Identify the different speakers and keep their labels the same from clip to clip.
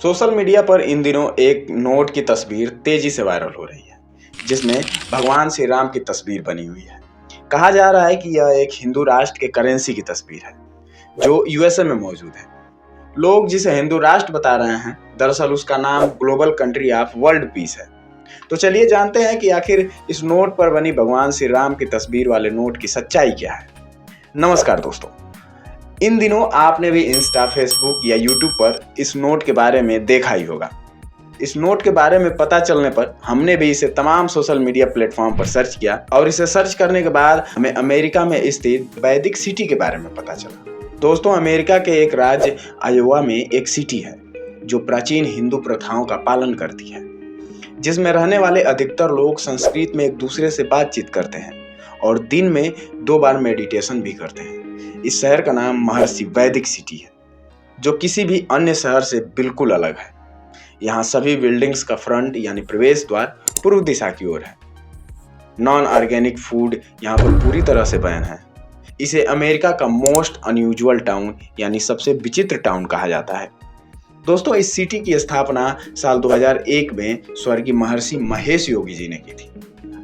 Speaker 1: Social media पर इन दिनों एक नोट की तस्वीर तेजी से वायरल हो रही है, जिसमें भगवान श्री राम की तस्वीर बनी हुई है। कहा जा रहा है कि यह एक हिंदू राष्ट्र के करेंसी की तस्वीर है, जो यूएसए में मौजूद है। लोग जिसे हिंदू राष्ट्र बता रहे हैं, दरअसल उसका नाम global country of world peace है। तो चलिए जानते हैं कि आखिर इस नोट पर बनी भगवान श्री राम की तस्वीर वाले नोट की सच्चाई क्या है। नमस्कार दोस्तों, इन दिनों आपने भी इंस्टा, फेसबुक या यूट्यूब पर इस नोट के बारे में देखा ही होगा। इस नोट के बारे में पता चलने पर हमने भी इसे तमाम सोशल मीडिया प्लेटफॉर्म पर सर्च किया और इसे सर्च करने के बाद हमें अमेरिका में स्थित वैदिक सिटी के बारे में पता चला। दोस्तों, अमेरिका के एक राज्य आयोवा में एक सिटी है जो प्राचीन हिंदू प्रथाओं का पालन करती है, जिसमें रहने वाले अधिकतर लोग संस्कृत में एक दूसरे से बातचीत करते हैं और दिन में 2 बार मेडिटेशन भी करते हैं। इस शहर का नाम महर्षि वैदिक सिटी है, जो किसी भी अन्य शहर से बिल्कुल अलग है। यहाँ सभी बिल्डिंग्स का फ्रंट यानी प्रवेश द्वार पूर्व दिशा की ओर है। नॉन ऑर्गेनिक फूड यहाँ पर पूरी तरह से बैन है। इसे अमेरिका का मोस्ट अनयूजुअल टाउन यानी सबसे विचित्र टाउन कहा जाता है। दोस्तों, इस सिटी की स्थापना साल 2001 में स्वर्गीय महर्षि महेश योगी जी ने की थी।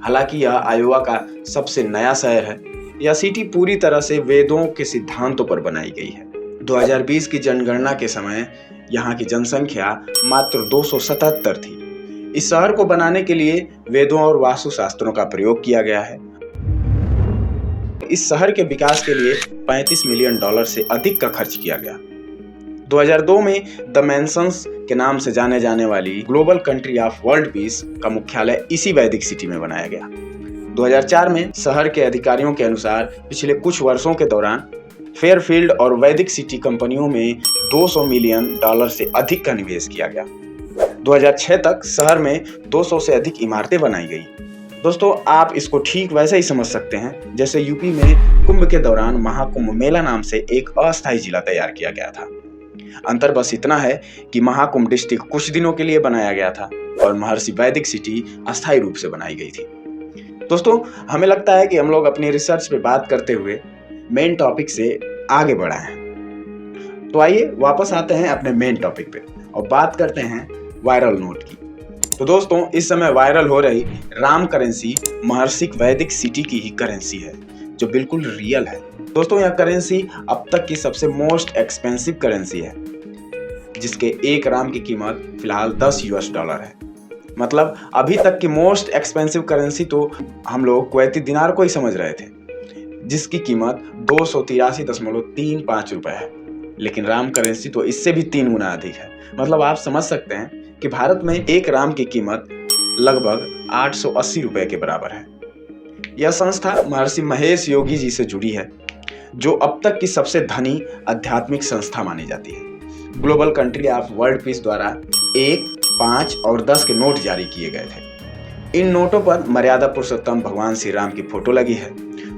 Speaker 1: हालांकि यह आयोवा का सबसे नया शहर है। यह सिटी पूरी तरह से वेदों के सिद्धांतों पर बनाई गई है। 2020 की जनगणना के समय यहाँ की जनसंख्या मात्र 277 थी। इस शहर को बनाने के लिए वेदों और वास्तुशास्त्रों का प्रयोग किया गया है। इस शहर के विकास के लिए $35 मिलियन से अधिक का खर्च किया गया। 2002 में द मैंशंस के नाम से जाने जाने वाली global country of world peace का मुख्यालय इसी वैदिक सिटी में बनाया गया। 2004 में शहर के अधिकारियों के अनुसार पिछले कुछ वर्षों के दौरान फेयरफील्ड और वैदिक सिटी कंपनियों में $200 मिलियन से अधिक का निवेश किया गया। 2006 तक शहर में 200 से अधिक इमारतें बनाई गई। दोस्तों, आप इसको ठीक वैसे ही समझ सकते हैं जैसे यूपी में कुंभ के दौरान महाकुंभ मेला नाम से एक अस्थायी जिला तैयार किया गया था। अंतर बस इतना है कि महाकुंभ डिस्ट्रिक्ट कुछ दिनों के लिए बनाया गया था और महर्षि वैदिक सिटी अस्थायी रूप से बनाई गई थी। दोस्तों, हमें लगता है कि हम लोग अपनी रिसर्च पे बात करते हुए मेन टॉपिक से आगे बढ़ा है। तो आइए वापस आते हैं अपने मेन टॉपिक पे और बात करते हैं वायरल नोट की। तो दोस्तों, इस समय वायरल हो रही राम करेंसी महर्षि वैदिक सिटी की ही करेंसी है, जो बिल्कुल रियल है। दोस्तों, यह करेंसी अब तक की सबसे मोस्ट एक्सपेंसिव करेंसी है, जिसके 1 राम की कीमत फिलहाल $10 है। मतलब अभी तक की मोस्ट एक्सपेंसिव करेंसी तो हम लोग कुवैती दिनार को ही समझ रहे थे, जिसकी कीमत 283.35 रुपए है। लेकिन राम करेंसी तो इससे भी 3 गुना अधिक है। मतलब आप समझ सकते हैं कि भारत में 1 राम की कीमत लगभग 880 रुपए के बराबर है। यह संस्था महर्षि महेश योगी जी से जुड़ी है, जो अब तक की सबसे धनी आध्यात्मिक संस्था मानी जाती है। Global country of world peace द्वारा 1, 5 और 10 के नोट जारी किए गए थे। इन नोटों पर मर्यादा पुरुषोत्तम भगवान श्री राम की फोटो लगी है।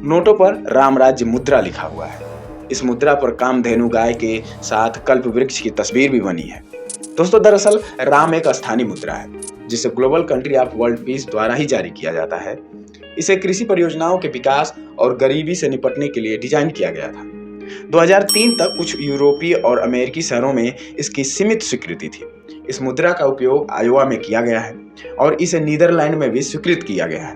Speaker 1: नोटों पर राम राज्य मुद्रा लिखा हुआ है। इस मुद्रा पर कामधेनु गाय के साथ कल्प वृक्ष की तस्वीर भी बनी है। दोस्तों, दरअसल राम एक स्थानीय मुद्रा है, जिसे global country of world peace द्वारा ही जारी किया जाता है। इसे कृषि परियोजनाओं के विकास और गरीबी से निपटने के लिए डिजाइन किया गया था। 2003 तक कुछ यूरोपीय और अमेरिकी शहरों में इसकी सीमित स्वीकृति थी। इस मुद्रा का उपयोग आयोवा में किया गया है और इसे नीदरलैंड में भी स्वीकृत किया गया है,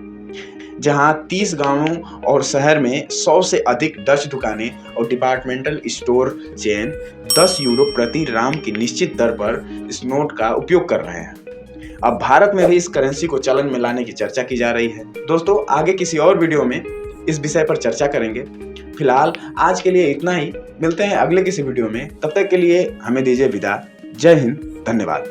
Speaker 1: जहां 30 गांवों और शहर में 100 से अधिक डच दुकानें और डिपार्टमेंटल स्टोर चेन €10 प्रति राम की निश्चित दर पर इस नोट का उपयोग कर रहे हैं। अब भारत में भी इस करेंसी को चलन में लाने की चर्चा की जा रही है। दोस्तों, आगे किसी और वीडियो में इस विषय पर चर्चा करेंगे। फिलहाल आज के लिए इतना ही। मिलते हैं अगले किसी वीडियो में। तब तक के लिए हमें दीजिए विदा। जय हिंद, धन्यवाद।